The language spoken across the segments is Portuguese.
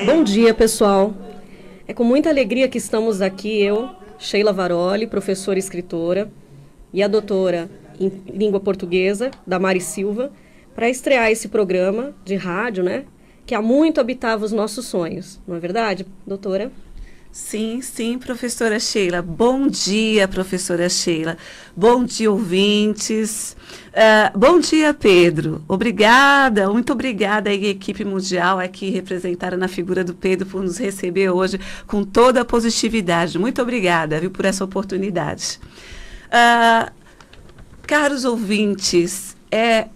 Bom dia, pessoal. É com muita alegria que estamos aqui, eu, Sheila Varoli, professora e escritora, e a doutora em língua portuguesa, Damares Silva, para estrear esse programa de rádio, né, que há muito habitava os nossos sonhos. Não é verdade, doutora? Sim, sim, professora Sheila. Bom dia, professora Sheila. Bom dia, ouvintes. Bom dia, Pedro. Obrigada, muito obrigada à equipe mundial aqui representada na figura do Pedro por nos receber hoje com toda a positividade. Muito obrigada, viu, por essa oportunidade. Caros ouvintes, é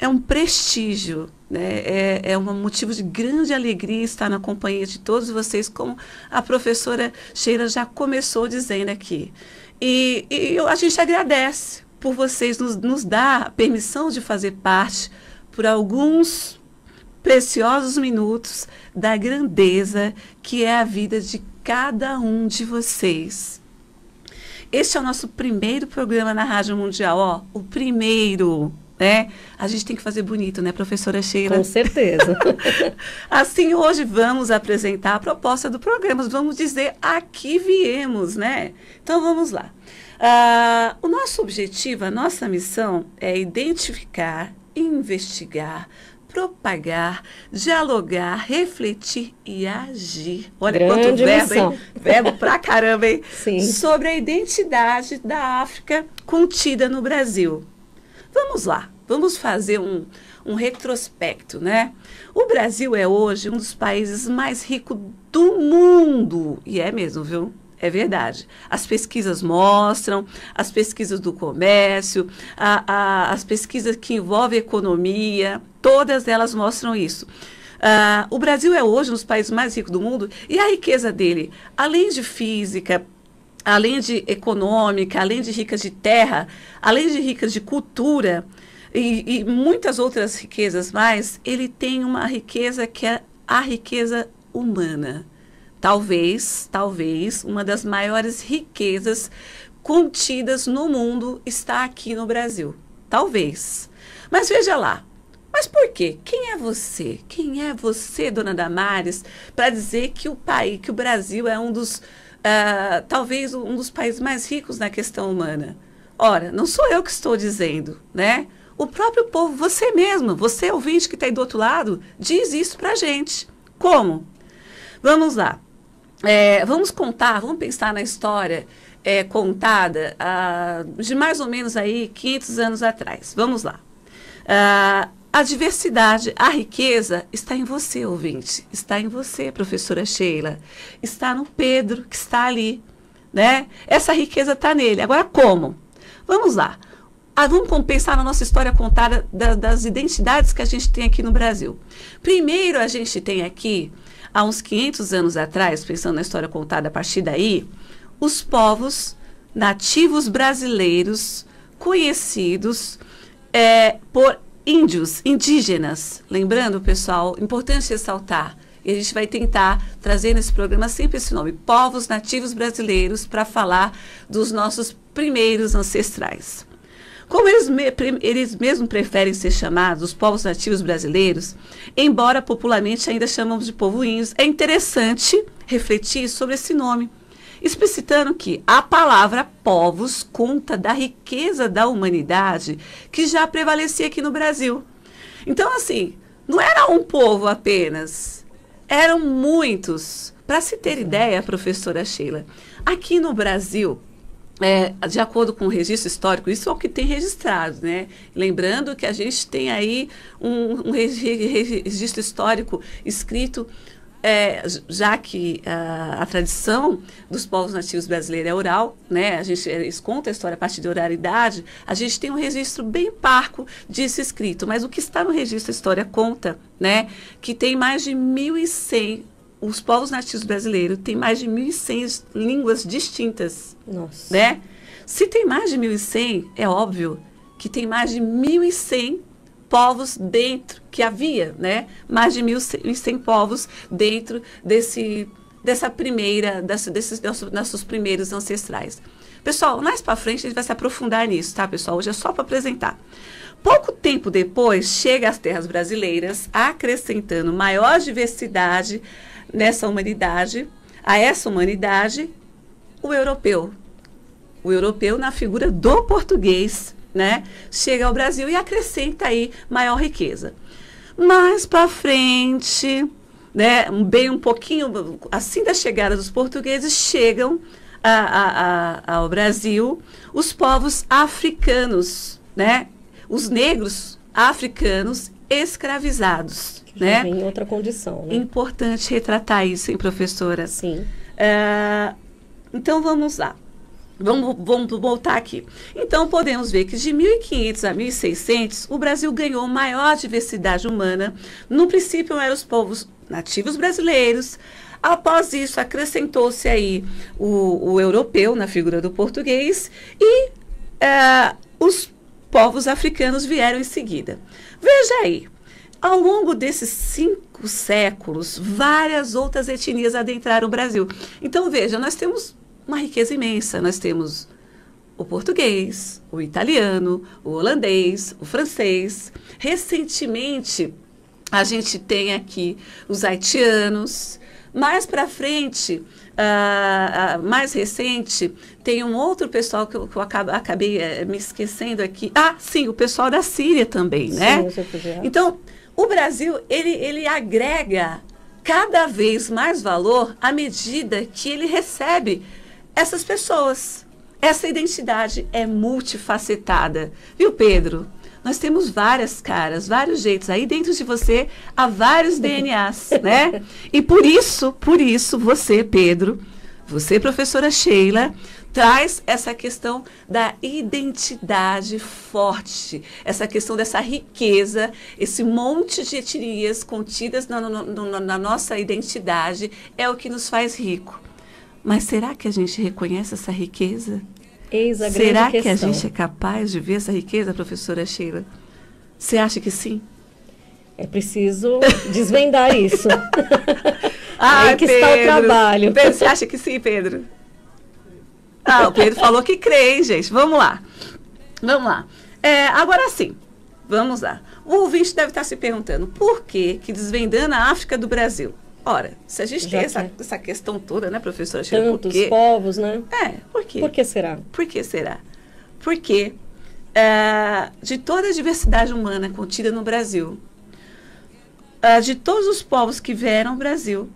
um prestígio, né? É um motivo de grande alegria estar na companhia de todos vocês, como a professora Sheila já começou dizendo aqui. E a gente agradece por vocês nos dar a permissão de fazer parte por alguns preciosos minutos da grandeza que é a vida de cada um de vocês. Este é o nosso primeiro programa na Rádio Mundial, ó, o primeiro, né? A gente tem que fazer bonito, né, professora Sheila? Com certeza. Assim, hoje vamos apresentar a proposta do programa, vamos dizer a que viemos, né? Então, vamos lá. O nosso objetivo, a nossa missão é identificar, investigar, propagar, dialogar, refletir e agir. Olha quanto verbo, hein? Verbo pra caramba, hein? Sim. Sobre a identidade da África contida no Brasil. Vamos lá, vamos fazer um retrospecto, né? O Brasil é hoje um dos países mais ricos do mundo. E é mesmo, viu? É verdade. As pesquisas mostram, as pesquisas do comércio, as pesquisas que envolvem economia, todas elas mostram isso. O Brasil é hoje um dos países mais ricos do mundo e a riqueza dele, além de física, além de econômica, além de ricas de terra, além de ricas de cultura e muitas outras riquezas mais, ele tem uma riqueza que é a riqueza humana. Talvez uma das maiores riquezas contidas no mundo está aqui no Brasil. Talvez. Mas veja lá. Mas por quê? Quem é você? Quem é você, dona Damares, para dizer que o Brasil é talvez um dos países mais ricos na questão humana? Ora, não sou eu que estou dizendo, né? O próprio povo, você mesmo, você ouvinte que está aí do outro lado, diz isso para a gente. Como? Vamos lá. Vamos pensar na história contada de mais ou menos aí 500 anos atrás. Vamos lá. A diversidade, a riqueza está em você, ouvinte. Está em você, professora Sheila. Está no Pedro, que está ali, né? Essa riqueza está nele. Agora, como? Vamos lá. Vamos pensar na nossa história contada das identidades que a gente tem aqui no Brasil. Primeiro, a gente tem aqui, há uns 500 anos atrás, pensando na história contada a partir daí, os povos nativos brasileiros conhecidos por índios, indígenas. Lembrando, pessoal, importante ressaltar, e a gente vai tentar trazer nesse programa sempre esse nome, povos nativos brasileiros, para falar dos nossos primeiros ancestrais. Como eles mesmos preferem ser chamados, os povos nativos brasileiros, embora popularmente ainda chamamos de povo índios, é interessante refletir sobre esse nome, explicitando que a palavra povos conta da riqueza da humanidade que já prevalecia aqui no Brasil. Então, assim, não era um povo apenas, eram muitos. Para se ter ideia, professora Sheila, aqui no Brasil, de acordo com o registro histórico, isso é o que tem registrado, né? Lembrando que a gente tem aí um registro histórico escrito já que a tradição dos povos nativos brasileiros é oral, né? Eles contam a história a partir da oralidade, a gente tem um registro bem parco disso escrito, mas o que está no registro, a história conta, né? Que tem mais de 1.100, os povos nativos brasileiros têm mais de 1.100 línguas distintas. Nossa. Né? Se tem mais de 1.100, é óbvio que tem mais de 1.100 povos dentro, que havia, né? Mais de 1.100 povos dentro desses nossos primeiros ancestrais. Pessoal, mais para frente a gente vai se aprofundar nisso, tá, pessoal? Hoje é só para apresentar. Pouco tempo depois, chega às terras brasileiras, acrescentando maior diversidade nessa humanidade, a essa humanidade, o europeu. O europeu na figura do português, né? Chega ao Brasil e acrescenta aí maior riqueza. Mais para frente, né? Bem um pouquinho, assim da chegada dos portugueses, chegam ao Brasil os povos africanos, né? Os negros africanos escravizados, que já né? vem em outra condição, né? Importante retratar isso, hein, professora? Sim. Então, vamos lá. Vamos voltar aqui. Então, podemos ver que de 1.500 a 1.600, o Brasil ganhou maior diversidade humana. No princípio, eram os povos nativos brasileiros. Após isso, acrescentou-se aí o europeu, na figura do português, e os povos africanos vieram em seguida. Veja aí, ao longo desses 5 séculos, várias outras etnias adentraram o Brasil. Então, veja, nós temos uma riqueza imensa. Nós temos o português, o italiano, o holandês, o francês. Recentemente, a gente tem aqui os haitianos. Mais para frente, mais recente, tem um outro pessoal que eu acabei me esquecendo aqui. Sim, o pessoal da Síria também, né? Sim, então, o Brasil, ele agrega cada vez mais valor à medida que ele recebe essas pessoas. Essa identidade é multifacetada. Viu, Pedro? Nós temos várias caras, vários jeitos. Aí dentro de você há vários DNAs, né? E por isso, você, Pedro, você, professora Sheila, traz essa questão da identidade forte, essa questão dessa riqueza, esse monte de etnias contidas na nossa identidade é o que nos faz rico. Mas será que a gente reconhece essa riqueza? Eis a será grande que a questão. gente é capaz de ver essa riqueza, professora Sheila? Você acha que sim? É preciso desvendar isso. Aí que está o trabalho. Pedro, você acha que sim, Pedro? O Pedro falou que crê, hein, gente? Vamos lá. Agora sim, vamos lá. O ouvinte deve estar se perguntando por que desvendando a África do Brasil? Ora, se a gente tem essa questão toda, né, professora Sheila? Tantos povos, né? Por quê? Por que será? Por que será? Porque de toda a diversidade humana contida no Brasil, de todos os povos que vieram ao Brasil,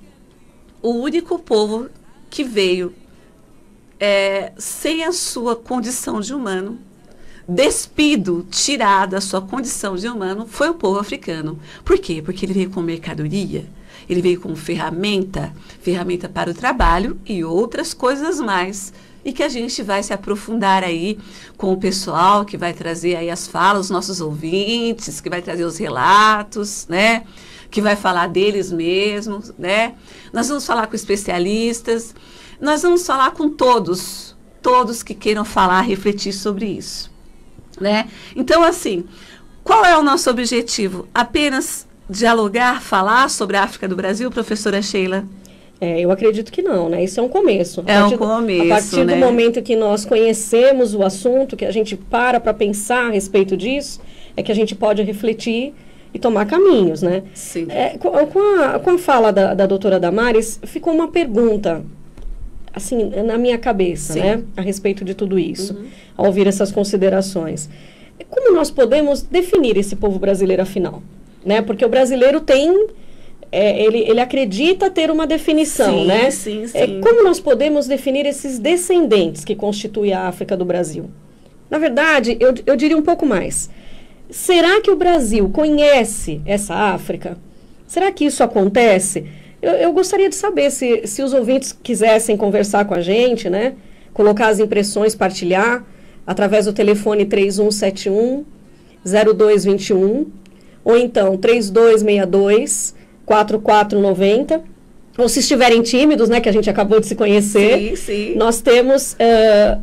o único povo que veio sem a sua condição de humano, despido, tirado a sua condição de humano, foi o povo africano. Por quê? Porque ele veio com mercadoria, ele veio com ferramenta para o trabalho e outras coisas mais. E que a gente vai se aprofundar aí com o pessoal que vai trazer aí as falas, os nossos ouvintes, que vai trazer os relatos, né? Que vai falar deles mesmos, né? Nós vamos falar com especialistas, nós vamos falar com todos que queiram falar, refletir sobre isso, né? Então, assim, qual é o nosso objetivo? Apenas dialogar, falar sobre a África do Brasil, professora Sheila? Eu acredito que não, né? Isso é um começo. A partir do momento que nós conhecemos o assunto, que a gente para pensar a respeito disso, é que a gente pode refletir e tomar caminhos, né? Sim. Com a fala da doutora Damares, ficou uma pergunta, assim, na minha cabeça, né? A respeito de tudo isso, ao ouvir essas considerações. Como nós podemos definir esse povo brasileiro, afinal? Né? Porque o brasileiro tem... ele acredita ter uma definição, né? Sim. Como nós podemos definir esses descendentes que constituem a África do Brasil? Na verdade, eu diria um pouco mais. Será que o Brasil conhece essa África? Será que isso acontece? Eu gostaria de saber se os ouvintes quisessem conversar com a gente, né? Colocar as impressões, partilhar, através do telefone 3171-0221, ou então 3262-4490, ou se estiverem tímidos, né, que a gente acabou de se conhecer, sim. Nós temos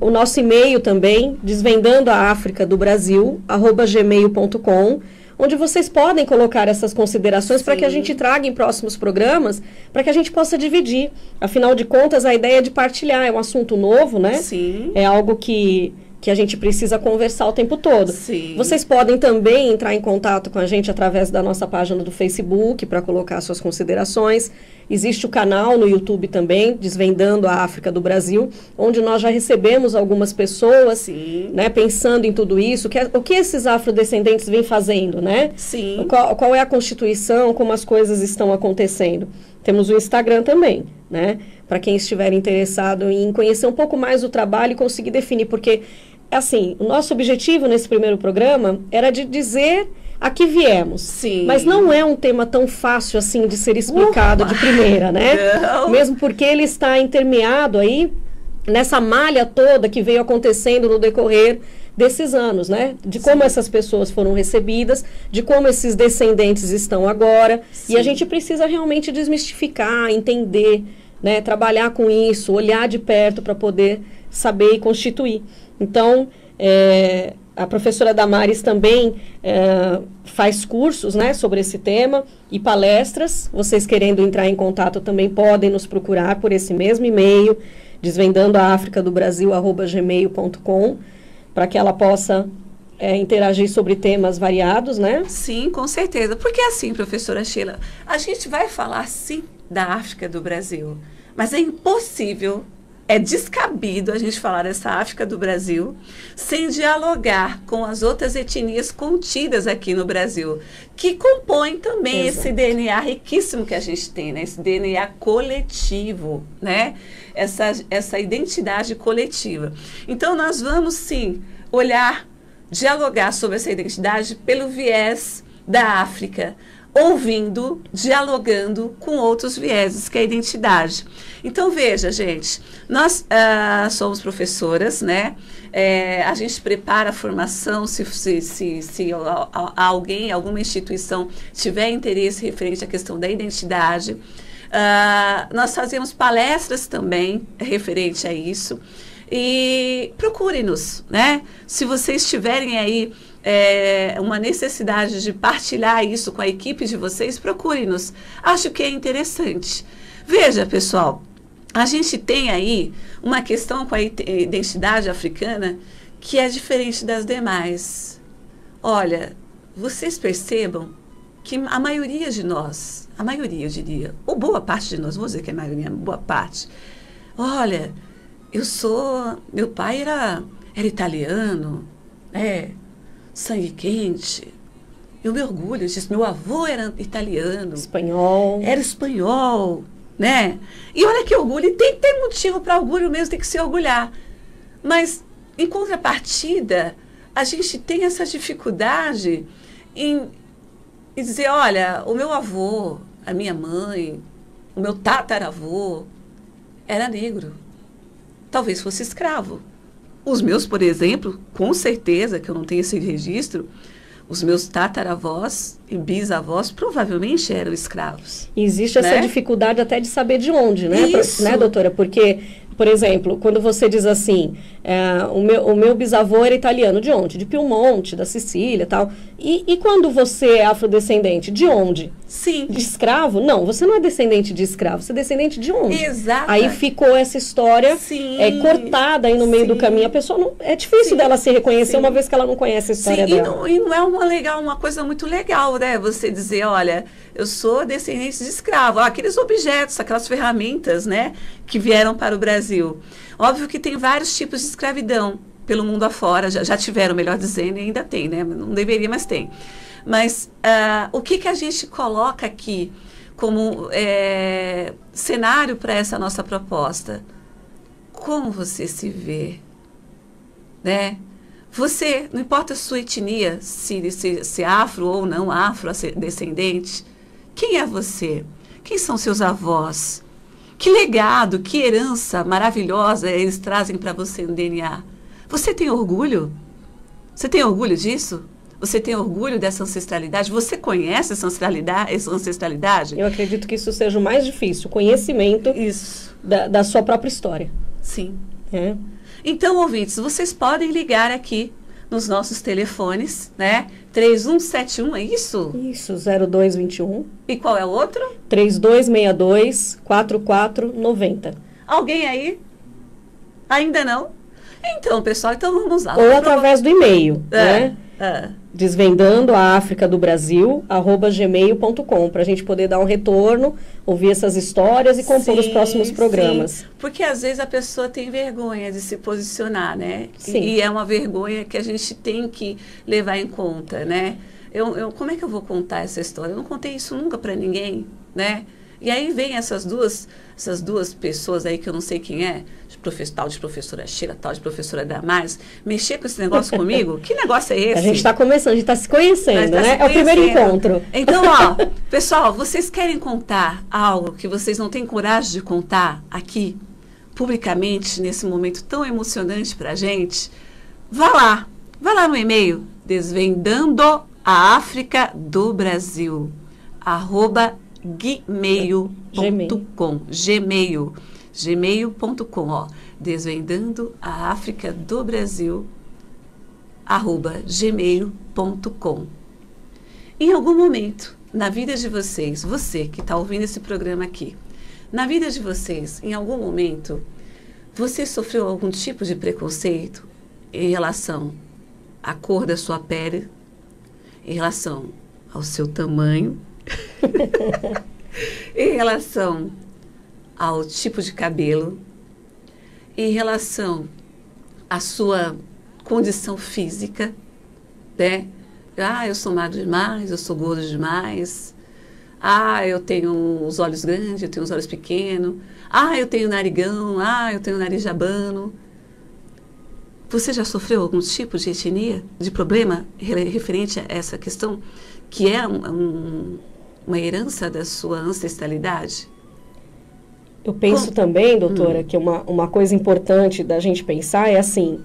o nosso e-mail também, desvendando a África do Brasil, @gmail.com, onde vocês podem colocar essas considerações para que a gente traga em próximos programas, para que a gente possa dividir. Afinal de contas, a ideia é de partilhar, é um assunto novo, né? Sim. É algo que a gente precisa conversar o tempo todo. Sim. Vocês podem também entrar em contato com a gente através da nossa página do Facebook para colocar suas considerações. Existe o canal no YouTube também, Desvendando a África do Brasil, onde nós já recebemos algumas pessoas, né, pensando em tudo isso, o que esses afrodescendentes vêm fazendo, né? Sim. Qual é a constituição, como as coisas estão acontecendo. Temos o Instagram também, né? Para quem estiver interessado em conhecer um pouco mais o trabalho e conseguir definir, porque, assim, o nosso objetivo nesse primeiro programa era de dizer a que viemos. Sim. Mas não é um tema tão fácil assim de ser explicado de primeira, né? Não. Mesmo porque ele está intermeado aí nessa malha toda que veio acontecendo no decorrer desses anos, né? De como essas pessoas foram recebidas, de como esses descendentes estão agora. Sim. E a gente precisa realmente desmistificar, entender, né? Trabalhar com isso, olhar de perto para poder saber e constituir. Então, a professora Damares também faz cursos, né, sobre esse tema e palestras. Vocês querendo entrar em contato também podem nos procurar por esse mesmo e-mail, desvendando a África do Brasil, @gmail.com, para que ela possa interagir sobre temas variados, né? Sim, com certeza. Porque assim, professora Sheila, a gente vai falar sim da África do Brasil, mas é impossível, é descabido a gente falar dessa África do Brasil sem dialogar com as outras etnias contidas aqui no Brasil, que compõem também esse DNA riquíssimo que a gente tem, né? Esse DNA coletivo, né? Essa identidade coletiva. Então, nós vamos, sim, dialogar sobre essa identidade pelo viés da África, ouvindo, dialogando com outros vieses, que é a identidade. Então, veja, gente, nós somos professoras, né? A gente prepara a formação, se alguém, alguma instituição tiver interesse referente à questão da identidade. Nós fazemos palestras também referente a isso. E procure-nos, né? Se vocês tiverem aí uma necessidade de partilhar isso com a equipe de vocês, procure-nos. Acho que é interessante. Veja, pessoal, a gente tem aí uma questão com a identidade africana que é diferente das demais. Olha, vocês percebam que a maioria de nós, a maioria eu diria, ou boa parte de nós, vou dizer que é a maioria, boa parte, olha, meu pai era italiano, sangue quente. Eu me orgulho disso. Meu avô era italiano. Era espanhol, né? E olha que orgulho. E tem motivo para orgulho mesmo, tem que se orgulhar. Mas, em contrapartida, a gente tem essa dificuldade em dizer, olha, o meu avô, a minha mãe, o meu tataravô era negro. Talvez fosse escravo. Os meus, por exemplo, com certeza que eu não tenho esse registro, os meus tataravós e bisavós provavelmente eram escravos. Existe essa dificuldade até de saber de onde, né, né, doutora? Porque, por exemplo, quando você diz assim, o meu bisavô era italiano, de onde? De Piemonte, da Sicília e tal. E quando você é afrodescendente, de onde? Sim. De escravo? Não, você não é descendente de escravo, você é descendente de onde? Exato. Aí ficou essa história cortada aí no meio do caminho. A pessoa não, é difícil dela se reconhecer uma vez que ela não conhece a história dela. E não é uma coisa muito legal, né? Você dizer, olha, eu sou descendente de escravo. Aqueles objetos, aquelas ferramentas, né, que vieram para o Brasil. Óbvio que tem vários tipos de escravidão pelo mundo afora, já tiveram, melhor dizendo, e ainda tem, né? Não deveria, mas tem. Mas o que a gente coloca aqui como cenário para essa nossa proposta? Como você se vê, né? Você, não importa a sua etnia, se afro ou não afro-descendente, quem é você? Quem são seus avós? Que legado, que herança maravilhosa eles trazem para você no DNA. Você tem orgulho? Você tem orgulho disso? Você tem orgulho dessa ancestralidade? Você conhece essa ancestralidade? Eu acredito que isso seja o mais difícil, o conhecimento Isso. da sua própria história. Sim. É. Então, ouvintes, vocês podem ligar aqui nos nossos telefones, né? 3171, é isso? Isso, 0221 E qual é o outro? 3262-4490. Alguém aí? Ainda não? Então, pessoal, então vamos lá. Ou através do e-mail, né? É. Desvendando a África do Brasil, @gmail.com, para a gente poder dar um retorno, ouvir essas histórias e compor os próximos programas. Sim. Porque às vezes a pessoa tem vergonha de se posicionar, né? Sim. E é uma vergonha que a gente tem que levar em conta, né? Como é que eu vou contar essa história? Eu não contei isso nunca para ninguém, né? E aí vem essas duas pessoas aí que eu não sei quem é, tal de professora Sheila, tal de professora Damares, mexer com esse negócio comigo? Que negócio é esse? A gente está começando, a gente está se conhecendo, né? Se É o primeiro encontro. Então, ó, pessoal, vocês querem contar algo que vocês não têm coragem de contar aqui, publicamente, nesse momento tão emocionante pra gente? Vá lá no e-mail, desvendando a África do Brasil, @gmail.com, gmail.com, ó, desvendando a África do Brasil, @gmail.com. Em algum momento na vida de vocês, você que está ouvindo esse programa aqui, na vida de vocês, em algum momento, você sofreu algum tipo de preconceito em relação à cor da sua pele, em relação ao seu tamanho, em relação ao tipo de cabelo, em relação à sua condição física, né? Ah, eu sou magro demais, eu sou gordo demais. Ah, eu tenho os olhos grandes, eu tenho os olhos pequenos. Ah, eu tenho narigão. Ah, eu tenho nariz de abano. Você já sofreu algum tipo de etnia, de problema referente a essa questão, que é uma herança da sua ancestralidade? Eu penso também, doutora, que uma coisa importante da gente pensar é assim,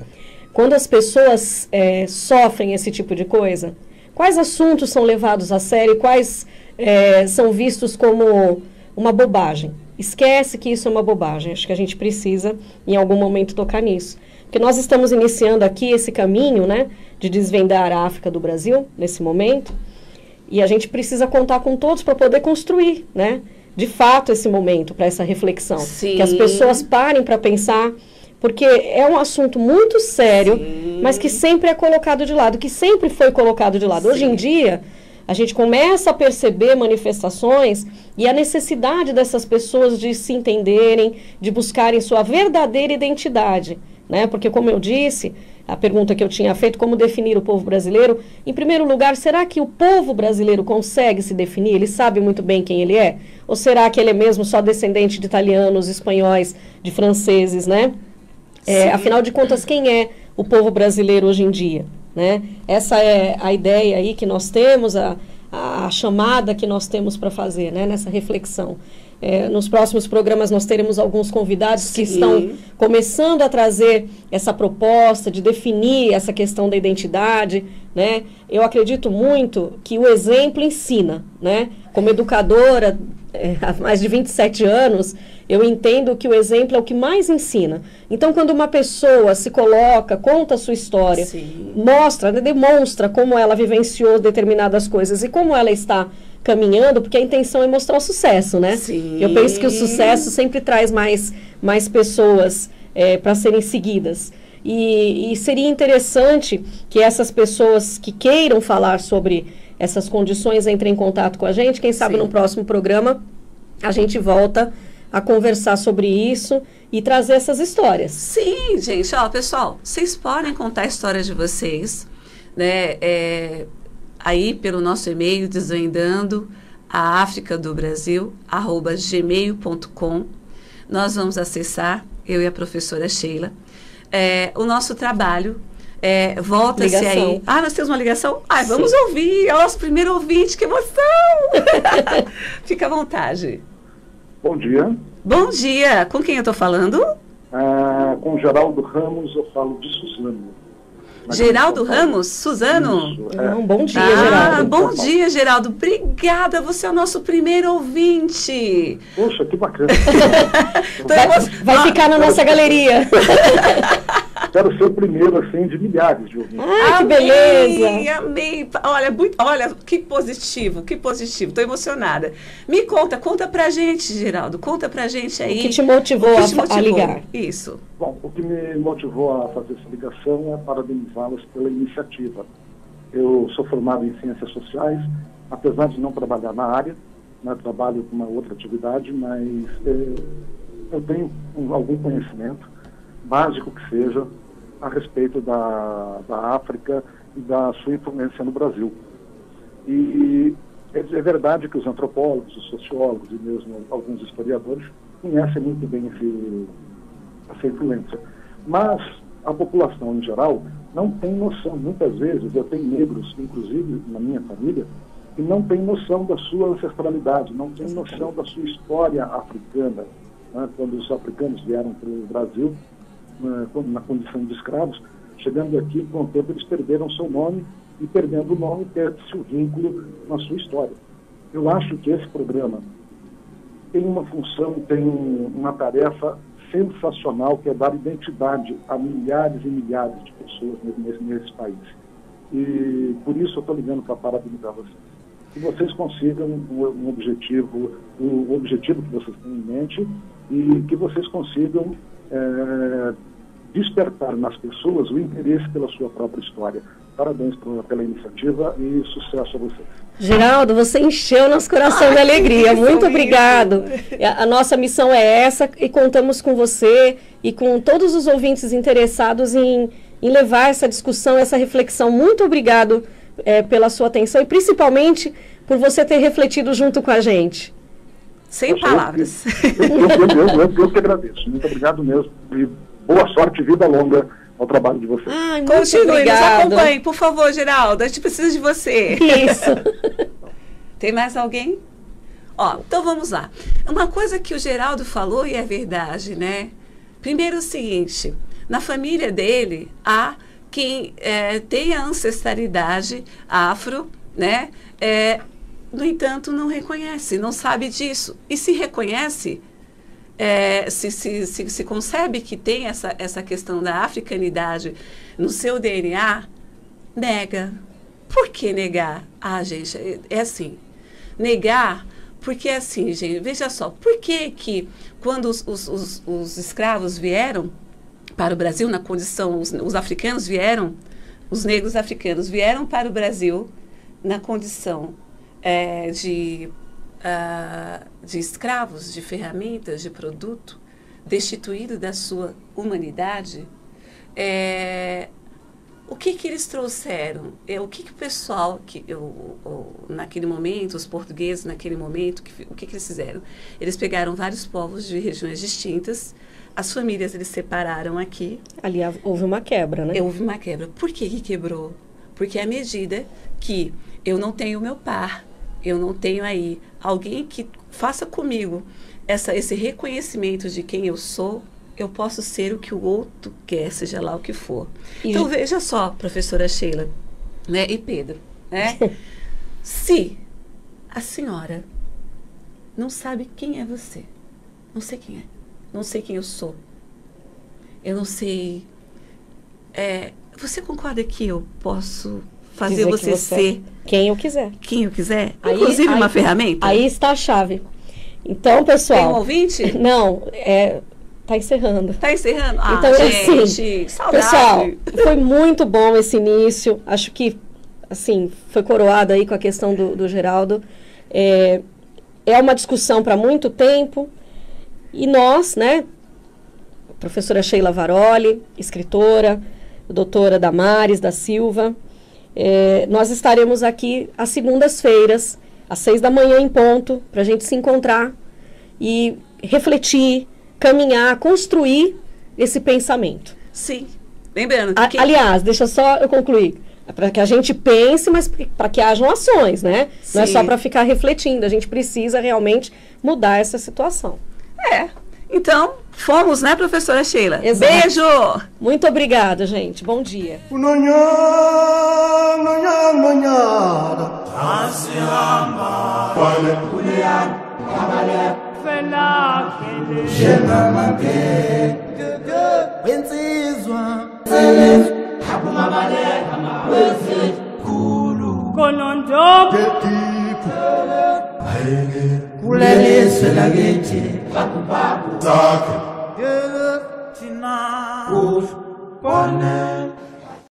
quando as pessoas sofrem esse tipo de coisa, quais assuntos são levados a sério, quais são vistos como uma bobagem? Esquece que isso é uma bobagem. Acho que a gente precisa, em algum momento, tocar nisso. Porque nós estamos iniciando aqui esse caminho, né, de desvendar a África do Brasil, nesse momento, e a gente precisa contar com todos para poder construir, né, de fato, esse momento, para essa reflexão. Sim. Que as pessoas parem para pensar, porque é um assunto muito sério, Sim. mas que sempre é colocado de lado, que sempre foi colocado de lado. Sim. Hoje em dia, a gente começa a perceber manifestações e a necessidade dessas pessoas de se entenderem, de buscarem sua verdadeira identidade, né? Porque, como eu disse, a pergunta que eu tinha feito, como definir o povo brasileiro, em primeiro lugar, será que o povo brasileiro consegue se definir? Ele sabe muito bem quem ele é? Ou será que ele é mesmo só descendente de italianos, espanhóis, de franceses, né? Afinal de contas, quem é o povo brasileiro hoje em dia, né? Essa é a ideia aí que nós temos, a chamada que nós temos para fazer, né, nessa reflexão. Nos próximos programas nós teremos alguns convidados que estão começando a trazer essa proposta de definir essa questão da identidade, né? Eu acredito muito que o exemplo ensina, né? Como educadora há mais de 27 anos, eu entendo que o exemplo é o que mais ensina. Então, quando uma pessoa se coloca, conta a sua história, Sim. mostra, né, demonstra como ela vivenciou determinadas coisas e como ela está caminhando, porque a intenção é mostrar o sucesso, né? Sim. Eu penso que o sucesso sempre traz mais pessoas para serem seguidas. E seria interessante que essas pessoas que queiram falar sobre essas condições entrem em contato com a gente. Quem sabe no próximo programa a gente volta a conversar sobre isso e trazer essas histórias. Sim, gente. Ó, pessoal, vocês podem contar a história de vocês, né? Aí pelo nosso e-mail, desvendando a África do Brasil, @gmail.com. Nós vamos acessar, eu e a professora Sheila. O nosso trabalho volta-se aí. Ah, nós temos uma ligação? Vamos ouvir. É o nosso primeiro ouvinte, que emoção! Fica à vontade. Bom dia. Bom dia. Com quem eu estou falando? Com Geraldo Ramos, eu falo de Suzano. Geraldo Ramos? Suzano? Isso, Bom dia, Geraldo. Bom dia, Geraldo. Obrigada, você é o nosso primeiro ouvinte. Poxa, que bacana. Vai ficar na nossa galeria. Quero ser o primeiro, assim, de milhares de ouvintes. Que beleza. Amei. Olha, que positivo, que positivo. Estou emocionada. Me conta pra gente, Geraldo. Conta pra gente aí. O que te motivou a ligar? Isso. Bom, o que me motivou a fazer essa ligação é parabenizá-los pela iniciativa. Eu sou formado em Ciências Sociais, apesar de não trabalhar na área, né, trabalho com uma outra atividade, mas eu tenho algum conhecimento, básico que seja, a respeito da África e da sua influência no Brasil. E é verdade que os antropólogos, os sociólogos e mesmo alguns historiadores conhecem muito bem essa influência. Mas a população em geral não tem noção. Muitas vezes eu tenho negros, inclusive na minha família, que não tem noção da sua ancestralidade, não tem noção da sua história africana. Né? Quando os africanos vieram para o Brasil, na condição de escravos, chegando aqui, com o tempo eles perderam seu nome, e perdendo o nome, perde-se o vínculo na sua história. Eu acho que esse programa tem uma função, tem uma tarefa sensacional, que é dar identidade a milhares e milhares de pessoas nesse país. E por isso eu estou ligando para parabenizar vocês. Que vocês consigam o objetivo que vocês têm em mente, e que vocês consigam despertar nas pessoas o interesse pela sua própria história. Parabéns pela iniciativa e sucesso a vocês. Geraldo, você encheu nosso coração de alegria. Muito obrigado. A nossa missão é essa, e contamos com você e com todos os ouvintes interessados em levar essa discussão, essa reflexão. Muito obrigado pela sua atenção e principalmente por você ter refletido junto com a gente. Sem palavras. Eu que agradeço. Muito obrigado mesmo. E boa sorte e vida longa ao trabalho de vocês. Continue, nos acompanhe, por favor, Geraldo. A gente precisa de você. Isso. Tem mais alguém? Então vamos lá. Uma coisa que o Geraldo falou, e é verdade, né? Primeiro o seguinte, na família dele há quem tem a ancestralidade afro, né? No entanto, não reconhece, não sabe disso. E se reconhece, se concebe que tem essa questão da africanidade no seu DNA, nega. Por que negar? Gente, é assim, negar, porque é assim, gente, veja só, por que quando os escravos vieram para o Brasil, na condição, os africanos vieram, os negros africanos vieram para o Brasil na condição de escravos, de ferramentas, de produto, destituído da sua humanidade, o que eles trouxeram? O que o pessoal, naquele momento, os portugueses naquele momento, o que eles fizeram? Eles pegaram vários povos de regiões distintas, as famílias eles separaram aqui. Ali houve uma quebra, né? Houve uma quebra. Por que quebrou? Porque à medida que eu não tenho meu par, eu não tenho aí alguém que faça comigo esse reconhecimento de quem eu sou, eu posso ser o que o outro quer, seja lá o que for. Então, veja só, professora Sheila, né, e Pedro, né? Se a senhora não sabe quem é você, não sei quem é, não sei quem eu sou, eu não sei... você concorda que eu posso fazer você ser... Quem eu quiser. Quem eu quiser? Inclusive uma ferramenta? Aí está a chave. Então, pessoal... Tem um ouvinte? Não, tá encerrando. Tá encerrando? Então, gente, assim, saudade. Pessoal, foi muito bom esse início. Acho que, assim, foi coroado aí com a questão do Geraldo. É uma discussão para muito tempo. E nós, né, a professora Sheila Varoli, escritora, a doutora Damares da Silva, nós estaremos aqui às segundas-feiras, às 6h em ponto, para a gente se encontrar e refletir, caminhar, construir esse pensamento. Sim. Lembrando que... Aliás, deixa só eu concluir. para que a gente pense, mas para que hajam ações, né? Não é Sim. só para ficar refletindo, a gente precisa realmente mudar essa situação. Então, fomos, né, professora Sheila? Exato. Beijo! Muito obrigada, gente. Bom dia. Kulelizwe lakithi tina